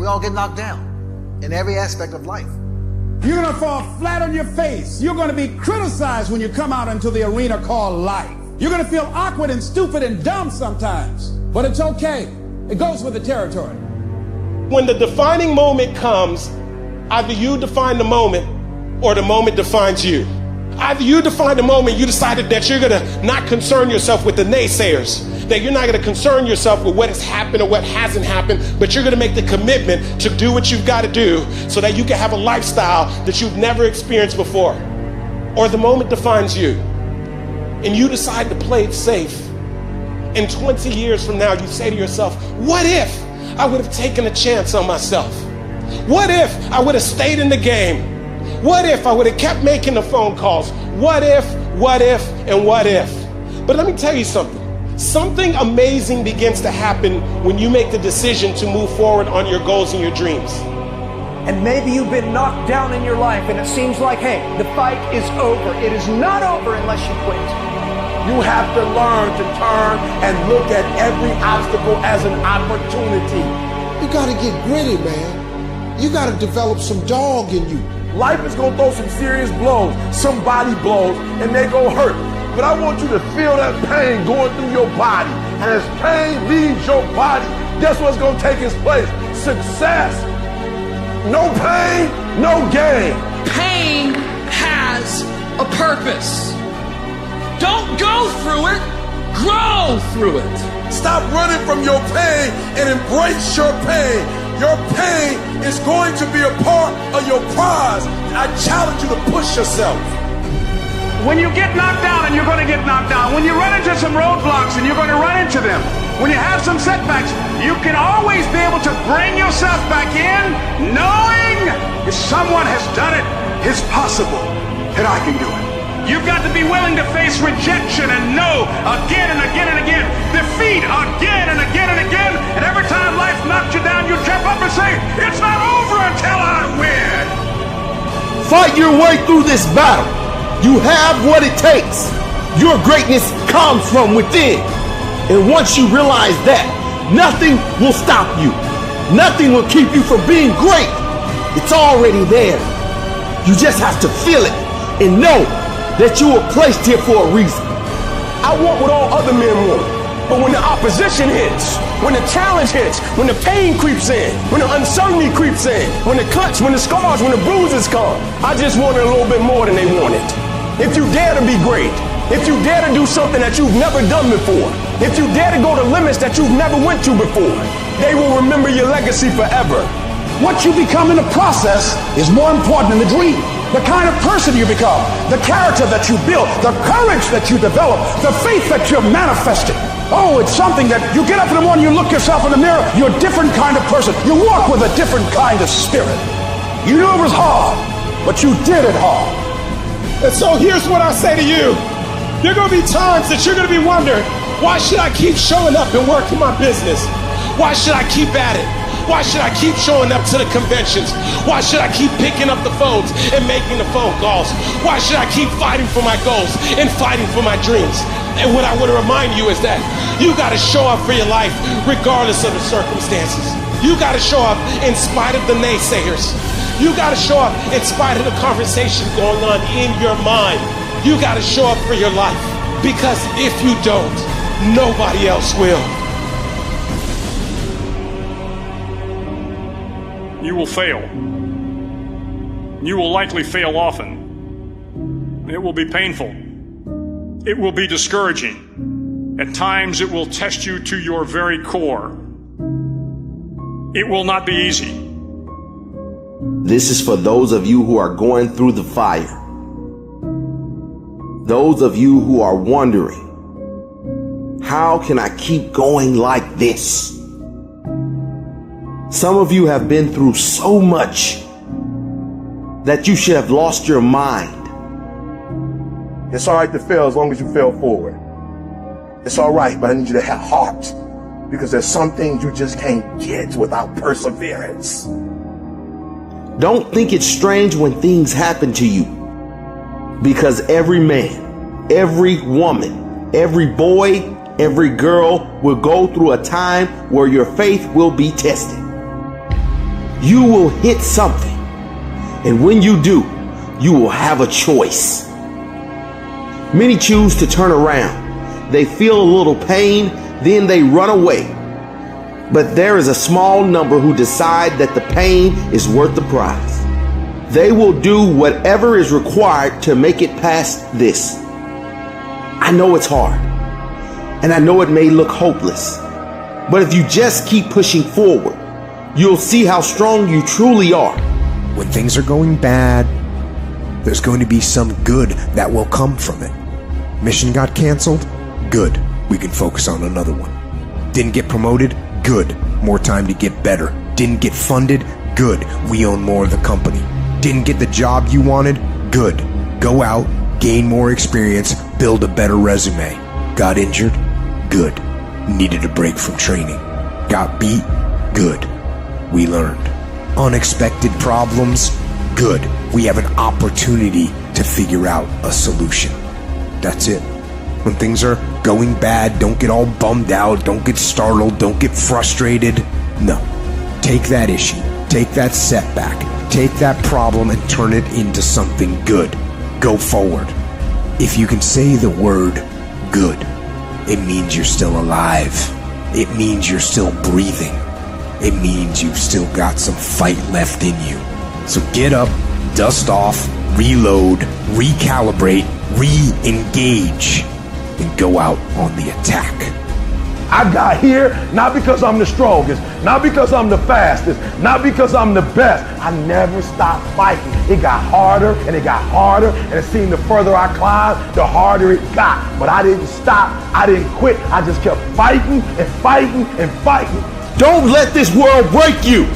We all get knocked down in every aspect of life. You're going to fall flat on your face. You're going to be criticized when you come out into the arena called life. You're going to feel awkward and stupid and dumb sometimes, but it's okay. It goes with the territory. When the defining moment comes, either you define the moment or the moment defines you. Either you define the moment, you decided that you're going to not concern yourself with the naysayers, that you're not going to concern yourself with what has happened or what hasn't happened, but you're going to make the commitment to do what you've got to do so that you can have a lifestyle that you've never experienced before. Or the moment defines you, and you decide to play it safe. And 20 years from now, you say to yourself, what if I would have taken a chance on myself? What if I would have stayed in the game? What if I would have kept making the phone calls? What if, and what if? But let me tell you something. Something amazing begins to happen when you make the decision to move forward on your goals and your dreams. And maybe you've been knocked down in your life and it seems like, hey, the fight is over. It is not over unless you quit. You have to learn to turn and look at every obstacle as an opportunity. You gotta get gritty, man. You gotta develop some dog in you. Life is gonna throw some serious blows, some body blows, and they gonna hurt. But I want you to feel that pain going through your body. And as pain leaves your body, guess what's gonna take its place? Success. No pain, no gain. Pain has a purpose. Don't go through it, grow through it. Stop running from your pain and embrace your pain. Your pain is going to be a part of your prize. I challenge you to push yourself. When you get knocked down, and you're going to get knocked down, when you run into some roadblocks, and you're going to run into them, when you have some setbacks, you can always be able to bring yourself back in, knowing if someone has done it, it's possible that I can do it. You've got to be willing to face rejection and no again and again and again, defeat again and again and again, and every time life knocks you down, you jump up and say, it's not over until I win. Fight your way through this battle. You have what it takes. Your greatness comes from within. And once you realize that, nothing will stop you. Nothing will keep you from being great. It's already there. You just have to feel it and know that you were placed here for a reason. I want what all other men want. But when the opposition hits, when the challenge hits, when the pain creeps in, when the uncertainty creeps in, when the cuts, when the scars, when the bruises come, I just want it a little bit more than they wanted. If you dare to be great, if you dare to do something that you've never done before, if you dare to go to limits that you've never went to before, they will remember your legacy forever. What you become in the process is more important than the dream. The kind of person you become, the character that you build, the courage that you develop, the faith that you're manifesting. Oh, it's something that you get up in the morning, you look yourself in the mirror, you're a different kind of person. You walk with a different kind of spirit. You knew it was hard, but you did it hard. And so here's what I say to you. There are going to be times that you're going to be wondering, why should I keep showing up and working my business? Why should I keep at it? Why should I keep showing up to the conventions? Why should I keep picking up the phones and making the phone calls? Why should I keep fighting for my goals and fighting for my dreams? And what I want to remind you is that you got to show up for your life regardless of the circumstances. You got to show up in spite of the naysayers. You got to show up in spite of the conversation going on in your mind. You got to show up for your life, because if you don't, nobody else will. You will fail. You will likely fail often. It will be painful. It will be discouraging. At times it will test you to your very core. It will not be easy. This is for those of you who are going through the fire. Those of you who are wondering, how can I keep going like this? Some of you have been through so much that you should have lost your mind. It's all right to fail as long as you fail forward. It's all right, but I need you to have heart, because there's some things you just can't get without perseverance. Don't think it's strange when things happen to you, because every man, every woman, every boy, every girl will go through a time where your faith will be tested. you will hit something. And when you do, you will have a choice. Many choose to turn around. They feel a little pain, then they run away. But there is a small number who decide that the pain is worth the prize. They will do whatever is required to make it past this. I know it's hard, and I know it may look hopeless, but if you just keep pushing forward, you'll see how strong you truly are. When things are going bad, there's going to be some good that will come from it. Mission got canceled? Good. We can focus on another one. Didn't get promoted? Good. More time to get better. Didn't get funded? Good. We own more of the company. Didn't get the job you wanted? Good. Go out, gain more experience, build a better resume. Got injured? Good. Needed a break from training. Got beat? Good. We learned. Unexpected problems? Good. We have an opportunity to figure out a solution. That's it. When things are going bad, don't get all bummed out, don't get startled, don't get frustrated. No. Take that issue, take that setback, take that problem and turn it into something good. Go forward. If you can say the word good, it means you're still alive. It means you're still breathing. It means you've still got some fight left in you. So get up, dust off, reload, recalibrate, re-engage, and go out on the attack. I got here not because I'm the strongest, not because I'm the fastest, not because I'm the best. I never stopped fighting. It got harder and it got harder, and it seemed the further I climbed, the harder it got. But I didn't stop. I didn't quit. I just kept fighting and fighting and fighting. Don't let this world break you.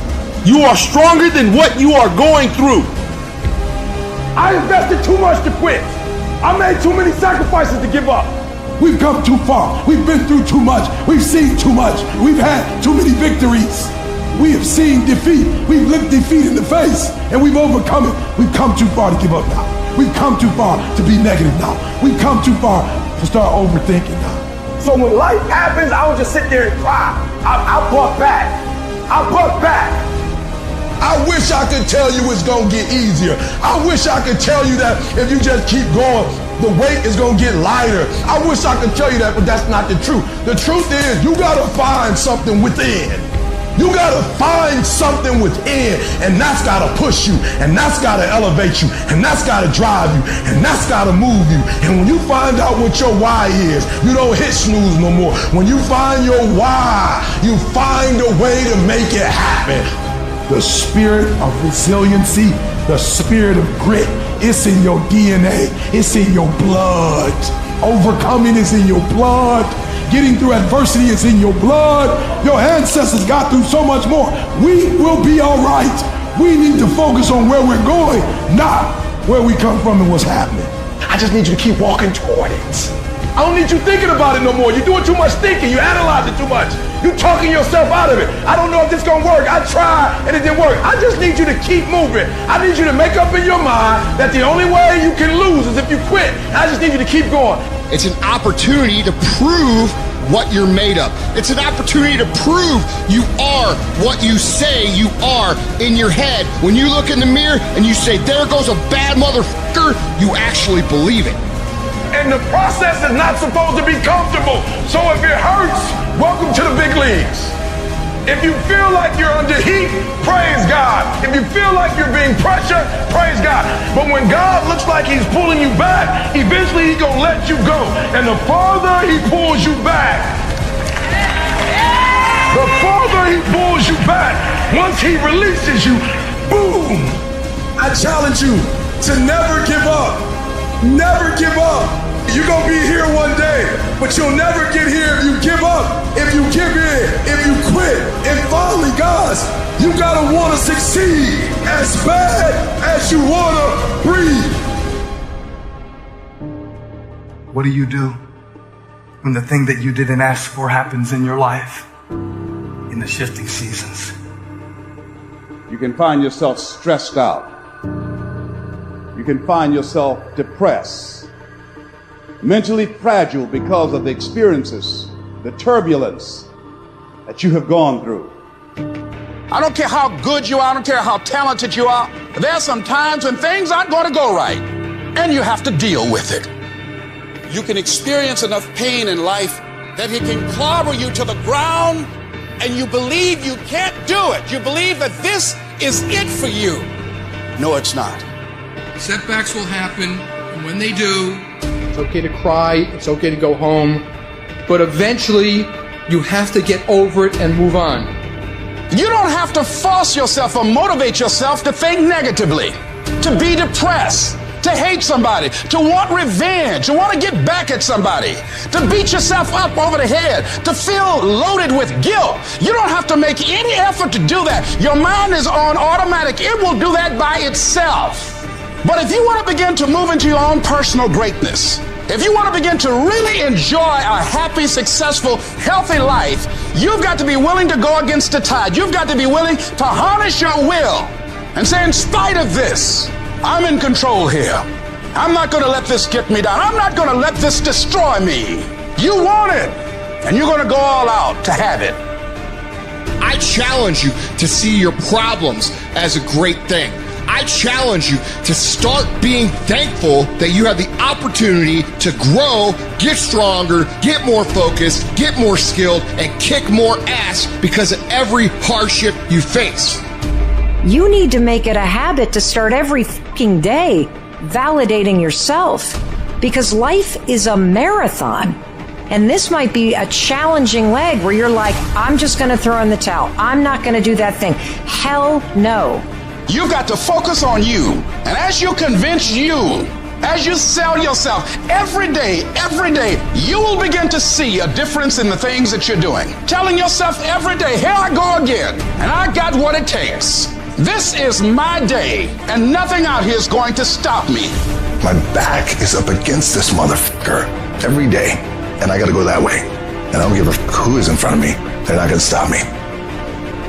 You are stronger than what you are going through. I invested too much to quit. I made too many sacrifices to give up. We've come too far. We've been through too much. We've seen too much. We've had too many victories. We have seen defeat. We've looked defeat in the face and we've overcome it. We've come too far to give up now. We've come too far to be negative now. We've come too far to start overthinking now. So when life happens, I would just sit there and cry. I buck back. I buck back. I wish I could tell you it's gonna get easier. I wish I could tell you that if you just keep going, the weight is gonna get lighter. I wish I could tell you that, but that's not the truth. The truth is you gotta find something within. You gotta find something within, and that's gotta push you, and that's gotta elevate you, and that's gotta drive you, and that's gotta move you. And when you find out what your why is, you don't hit snooze no more. When you find your why, you find a way to make it happen. The spirit of resiliency, the spirit of grit, it's in your DNA, it's in your blood. Overcoming is in your blood. Getting through adversity is in your blood. Your ancestors got through so much more. We will be all right. We need to focus on where we're going, not where we come from and what's happening. I just need you to keep walking toward it. I don't need you thinking about it no more. You're doing too much thinking. You analyze it too much. You're talking yourself out of it. I don't know if this is going to work. I tried and it didn't work. I just need you to keep moving. I need you to make up in your mind that the only way you can lose is if you quit. I just need you to keep going. It's an opportunity to prove what you're made of. It's an opportunity to prove you are what you say you are in your head. When you look in the mirror and you say, there goes a bad motherfucker, you actually believe it. And the process is not supposed to be comfortable. So if it hurts, welcome to the big leagues. If you feel like you're under heat, praise God. If you feel like you're being pressured, praise God. But when God looks like he's pulling you back, eventually he's gonna let you go. And the farther he pulls you back, the farther he pulls you back, once he releases you, boom. I challenge you to never give up. Never give up. You're gonna be here one day, but you'll never get here if you give up, if you give in, if you quit. And finally, guys, you gotta wanna succeed as bad as you wanna breathe. What do you do when the thing that you didn't ask for happens in your life in the shifting seasons? You can find yourself stressed out. You can find yourself depressed, mentally fragile because of the experiences, the turbulence that you have gone through. I don't care how good you are. I don't care how talented you are. There are some times when things aren't going to go right, and you have to deal with it. You can experience enough pain in life that it can clobber you to the ground, and you believe you can't do it. You believe that this is it for you. No, it's not. Setbacks will happen, and when they do, it's okay to cry, it's okay to go home, but eventually you have to get over it and move on. You don't have to force yourself or motivate yourself to think negatively, to be depressed, to hate somebody, to want revenge, to want to get back at somebody, to beat yourself up over the head, to feel loaded with guilt. You don't have to make any effort to do that. Your mind is on automatic. It will do that by itself. But if you want to begin to move into your own personal greatness, if you want to begin to really enjoy a happy, successful, healthy life, you've got to be willing to go against the tide. You've got to be willing to harness your will and say, in spite of this, I'm in control here. I'm not going to let this get me down. I'm not going to let this destroy me. You want it, and you're going to go all out to have it. I challenge you to see your problems as a great thing. I challenge you to start being thankful that you have the opportunity to grow, get stronger, get more focused, get more skilled, and kick more ass because of every hardship you face. You need to make it a habit to start every fucking day validating yourself, because life is a marathon. And this might be a challenging leg where you're like, I'm just going to throw in the towel. I'm not going to do that thing. Hell no. You've got to focus on you. And as you convince you, as you sell yourself every day, you will begin to see a difference in the things that you're doing. Telling yourself every day, here I go again, and I got what it takes. This is my day, and nothing out here is going to stop me. My back is up against this motherfucker every day, and I gotta go that way. And I don't give a who is in front of me. They're not gonna stop me.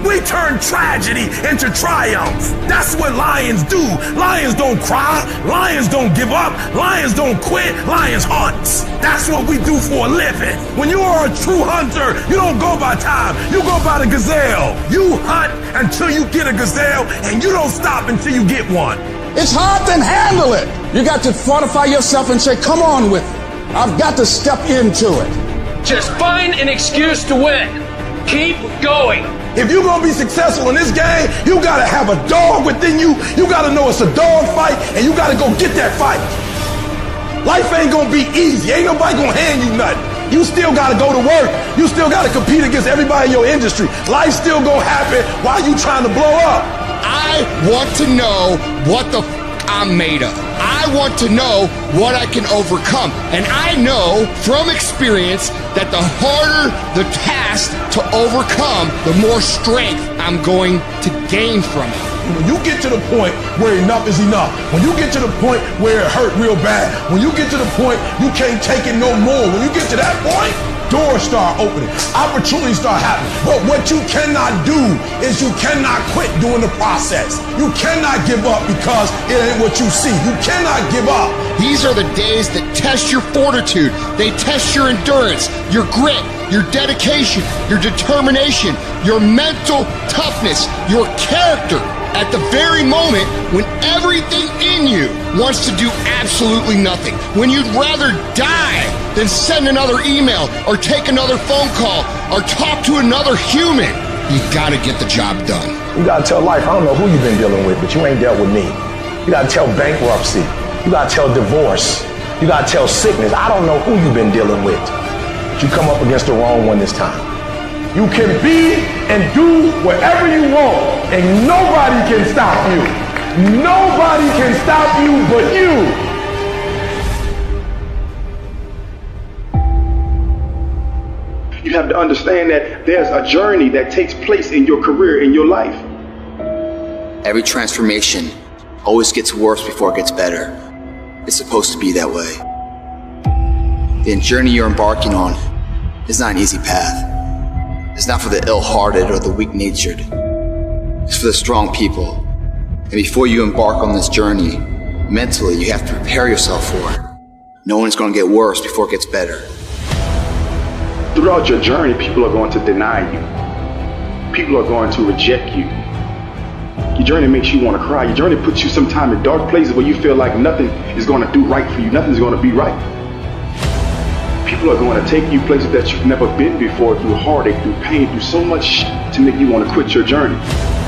We turn tragedy into triumph. That's what lions do. Lions don't cry. Lions don't give up. Lions don't quit. Lions hunt. That's what we do for a living. When you are a true hunter, you don't go by time. You go by the gazelle. You hunt until you get a gazelle, and you don't stop until you get one. It's hard to handle it. You got to fortify yourself and say, come on with it. I've got to step into it. Just find an excuse to win. Keep going. If you're gonna be successful in this game, you gotta have a dog within you. You gotta know it's a dog fight, and you gotta go get that fight. Life ain't gonna be easy. Ain't nobody gonna hand you nothing. You still gotta go to work. You still gotta compete against everybody in your industry. Life's still gonna happen while you trying to blow up. I want to know what the I'm made of. I want to know what I can overcome. And I know from experience that the harder the task to overcome, the more strength I'm going to gain from it. When you get to the point where enough is enough, when you get to the point where it hurt real bad, when you get to the point you can't take it no more, when you get to that point, doors start opening, opportunities start happening. But what you cannot do is you cannot quit doing the process. You cannot give up because it ain't what you see. You cannot give up. These are the days that test your fortitude. They test your endurance, your grit, your dedication, your determination, your mental toughness, your character. At the very moment when everything in you wants to do absolutely nothing, when you'd rather die than send another email or take another phone call or talk to another human, you gotta get the job done. You gotta tell life, I don't know who you've been dealing with, but you ain't dealt with me. You gotta tell bankruptcy. You gotta tell divorce. You gotta tell sickness. I don't know who you've been dealing with, but you come up against the wrong one this time. You can be and do whatever you want, and nobody can stop you. Nobody can stop you but you. You have to understand that there's a journey that takes place in your career, in your life. Every transformation always gets worse before it gets better. It's supposed to be that way. The journey you're embarking on is not an easy path. It's not for the ill-hearted or the weak-natured. It's for the strong people. And before you embark on this journey, mentally, you have to prepare yourself for it. Knowing it's going to get worse before it gets better. Throughout your journey, people are going to deny you. People are going to reject you. Your journey makes you want to cry. Your journey puts you sometime in dark places where you feel like nothing is going to do right for you. Nothing's going to be right. People are going to take you places that you've never been before, through heartache, through pain, through so much to make you want to quit your journey.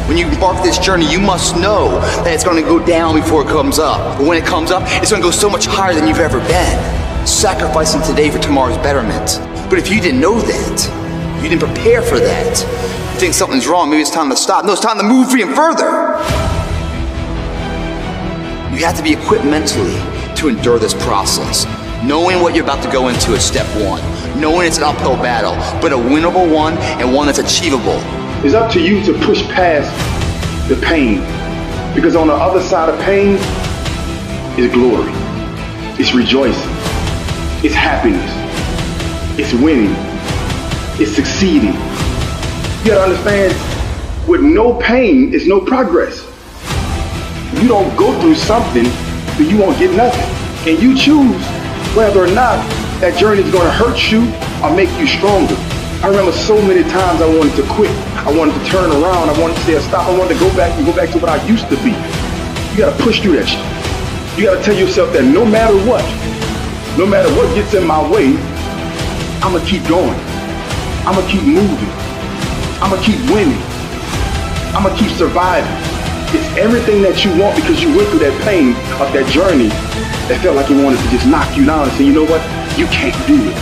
When you embark this journey, you must know that it's going to go down before it comes up. But when it comes up, it's going to go so much higher than you've ever been. Sacrificing today for tomorrow's betterment. But if you didn't know that, you didn't prepare for that, you think something's wrong, maybe it's time to stop. No, it's time to move even further. You have to be equipped mentally to endure this process. Knowing what you're about to go into is step one. Knowing it's an uphill battle, but a winnable one and one that's achievable. It's up to you to push past the pain. Because on the other side of pain is glory. It's rejoicing. It's happiness. It's winning. It's succeeding. You gotta understand, with no pain is no progress. If you don't go through something, then you won't get nothing. And you choose whether or not that journey is gonna hurt you or make you stronger. I remember so many times I wanted to quit. I wanted to turn around. I wanted to say stop. I wanted to go back to what I used to be. You gotta push through that shit. You gotta tell yourself that no matter what gets in my way, I'ma keep going. I'ma keep moving. I'ma keep winning. I'ma keep surviving. It's everything that you want because you went through that pain of that journey that felt like it wanted to just knock you down and say, you know what? You can't do it.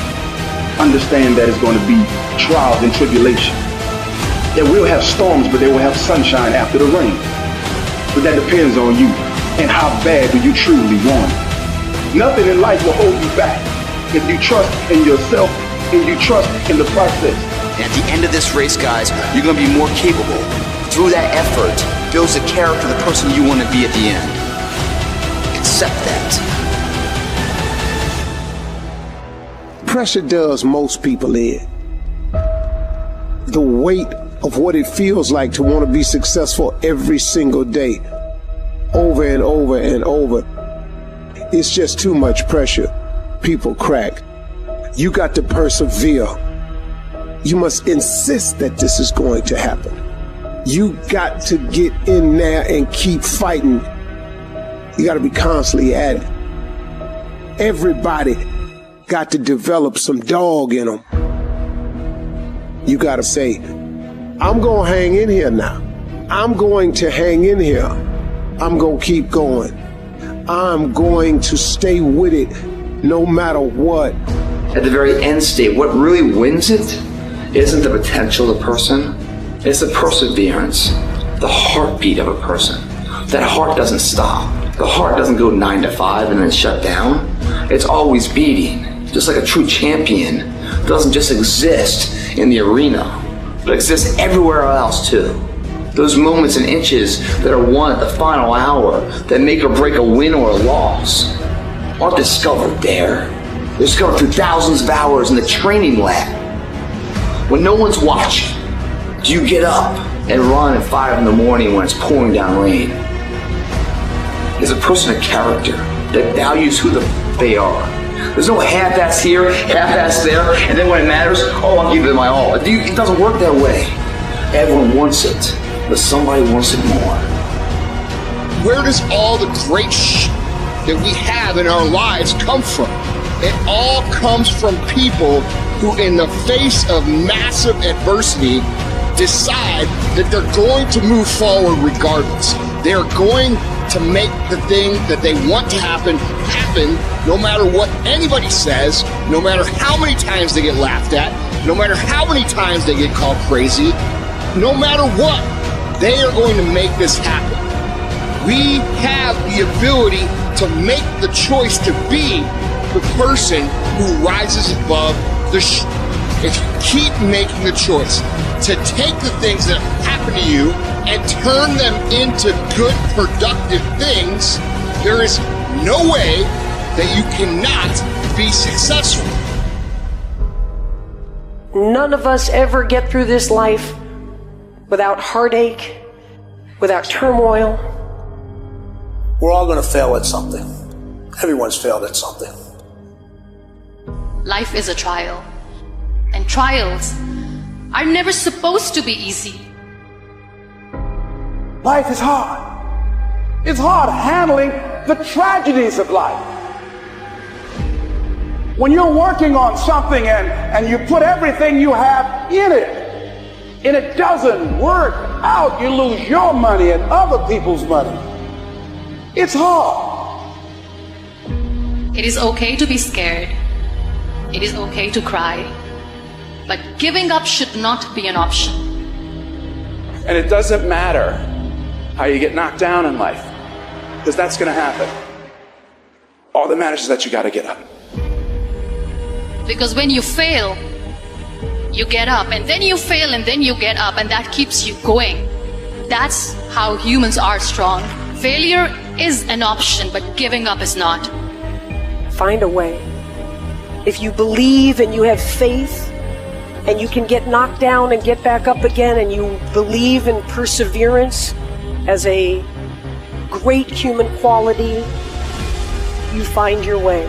Understand that it's going to be trials and tribulation. That we'll have storms, but they will have sunshine after the rain. But that depends on you and how bad do you truly want it. Nothing in life will hold you back if you trust in yourself and you trust in the process. And at the end of this race, guys, you're going to be more capable. Through that effort, builds the character of the person you want to be at the end. Accept that. Pressure does most people in. The weight of what it feels like to want to be successful every single day, over and over and over. It's just too much pressure. People crack. You got to persevere. You must insist that this is going to happen. You got to get in there and keep fighting. You got to be constantly at it. Everybody got to develop some dog in them. You got to say, I'm going to hang in here now. I'm going to hang in here. I'm going to keep going. I'm going to stay with it no matter what. At the very end state, what really wins it isn't the potential of the person, it's the perseverance, the heartbeat of a person. That heart doesn't stop. The heart doesn't go 9 to 5 and then shut down. It's always beating. Just like a true champion doesn't just exist in the arena, but exists everywhere else too. Those moments and inches that are won at the final hour that make or break a win or a loss aren't discovered there. They're discovered through thousands of hours in the training lab. When no one's watching, do you get up and run at 5 in the morning when it's pouring down rain? Is a person a character that values who they are? There's no half-ass here, half-ass there, and then when it matters, oh, I'll give it my all. It doesn't work that way. Everyone wants it, but somebody wants it more. Where does all the great that we have in our lives come from? It all comes from people who, in the face of massive adversity, decide that they're going to move forward regardless. They're going to make the thing that they want to happen no matter what anybody says, no matter how many times they get laughed at, no matter how many times they get called crazy, no matter what, they are going to make this happen. We have the ability to make the choice to be the person who rises above the if you keep making the choice to take the things that happen to you and turn them into good, productive things, there is no way that you cannot be successful. None of us ever get through this life without heartache, without turmoil. We're all going to fail at something. Everyone's failed at something. Life is a trial, and trials are never supposed to be easy. Life is hard. It's hard handling the tragedies of life. When you're working on something and you put everything you have in it, and it doesn't work out, you lose your money and other people's money. It's hard. It is okay to be scared. It is okay to cry. But giving up should not be an option. And it doesn't matter how you get knocked down in life, because that's going to happen. All that matters is that you got to get up. Because when you fail, you get up, and then you fail, and then you get up, and that keeps you going. That's how humans are strong. Failure is an option, but giving up is not. Find a way. If you believe and you have faith, and you can get knocked down and get back up again, and you believe in perseverance as a great human quality, you find your way.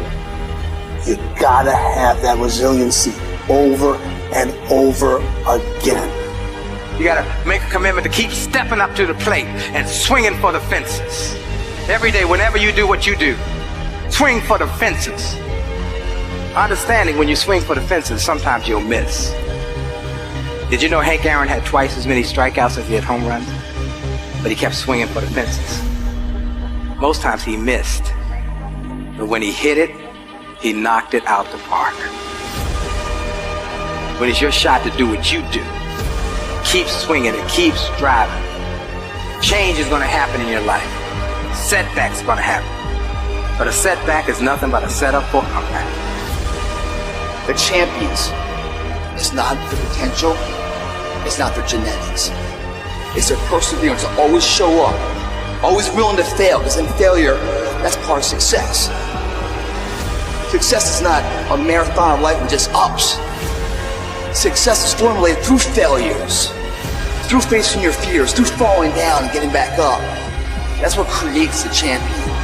You gotta have that resiliency over and over again. You gotta make a commitment to keep stepping up to the plate and swinging for the fences. Every day, whenever you do what you do, swing for the fences. Understanding when you swing for the fences, sometimes you'll miss. Did you know Hank Aaron had twice as many strikeouts as he had home runs? But he kept swinging for the fences. Most times he missed. But when he hit it, he knocked it out the park. When it's your shot to do what you do, keep swinging and keep striving. Change is going to happen in your life. Setbacks are going to happen. But a setback is nothing but a setup for a comeback. The champions, it's not their potential, it's not their genetics. It's their perseverance to always show up, always willing to fail, because in failure, that's part of success. Success is not a marathon of life with just ups. Success is formulated through failures, through facing your fears, through falling down and getting back up. That's what creates the champion.